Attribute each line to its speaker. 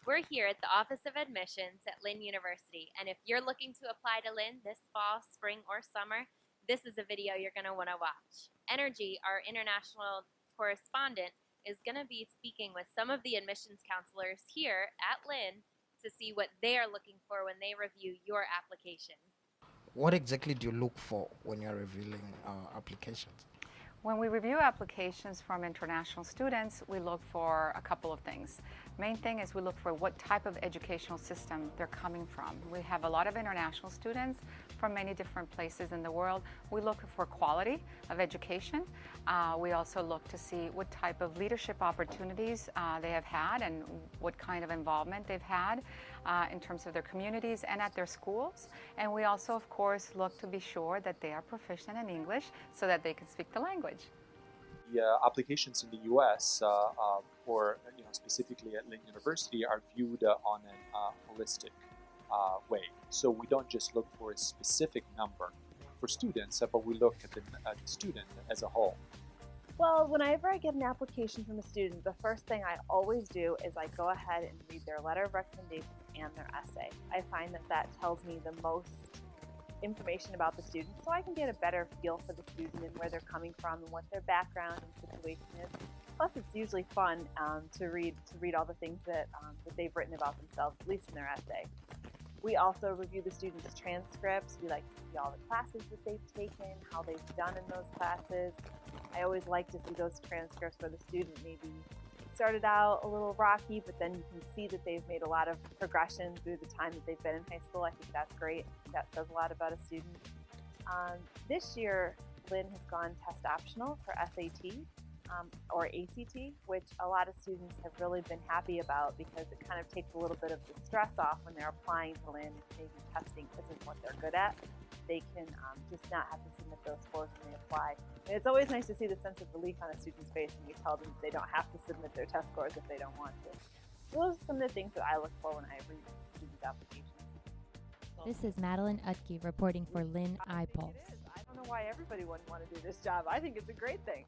Speaker 1: We're here at the Office of Admissions at Lynn University, and if you're looking to apply to Lynn this fall, spring, or summer, this is a video you're going to want to watch. Energy, our international correspondent, is going to be speaking with some of the admissions counselors here at Lynn to see what they are looking for when they review your application.
Speaker 2: What exactly do you look for when you're reviewing applications?
Speaker 3: When we review applications from international students, we look for a couple of things. Main thing is we look for what type of educational system they're coming from. We have a lot of international students from many different places in the world. We look for quality of education. We also look to see what type of leadership opportunities they have had and what kind of involvement they've had in terms of their communities and at their schools. And we also, of course, look to be sure that they are proficient in English so that they can speak the language.
Speaker 4: The applications in the U.S. For specifically at Lynn University are viewed on a holistic way. So we don't just look for a specific number for students, but we look at the student as a whole.
Speaker 5: Well, whenever I get an application from a student, the first thing I always do is I go ahead and read their letter of recommendation and their essay. I find that that tells me the most information about the student, so I can get a better feel for the student and where they're coming from and what their background and situation is. Plus, it's usually fun to read all the things that they've written about themselves, at least in their essay. We also review the students' transcripts. We like to see all the classes that they've taken, how they've done in those classes. I always like to see those transcripts where the student maybe started out a little rocky, but then you can see that they've made a lot of progression through the time that they've been in high school. I think that's great. That says a lot about a student. This year, Lynn has gone test optional for SAT or ACT, which a lot of students have really been happy about because it kind of takes a little bit of the stress off when they're applying to Lynn. If maybe testing isn't what they're good at, they can just not have to submit those scores when they apply. And it's always nice to see the sense of relief on a student's face when you tell them they don't have to submit their test scores if they don't want to. So those are some of the things that I look for when I read students' applications.
Speaker 6: This is Madeline Utke reporting for Lynn iPulse.
Speaker 5: I don't know why everybody wouldn't want to do this job. I think it's a great thing.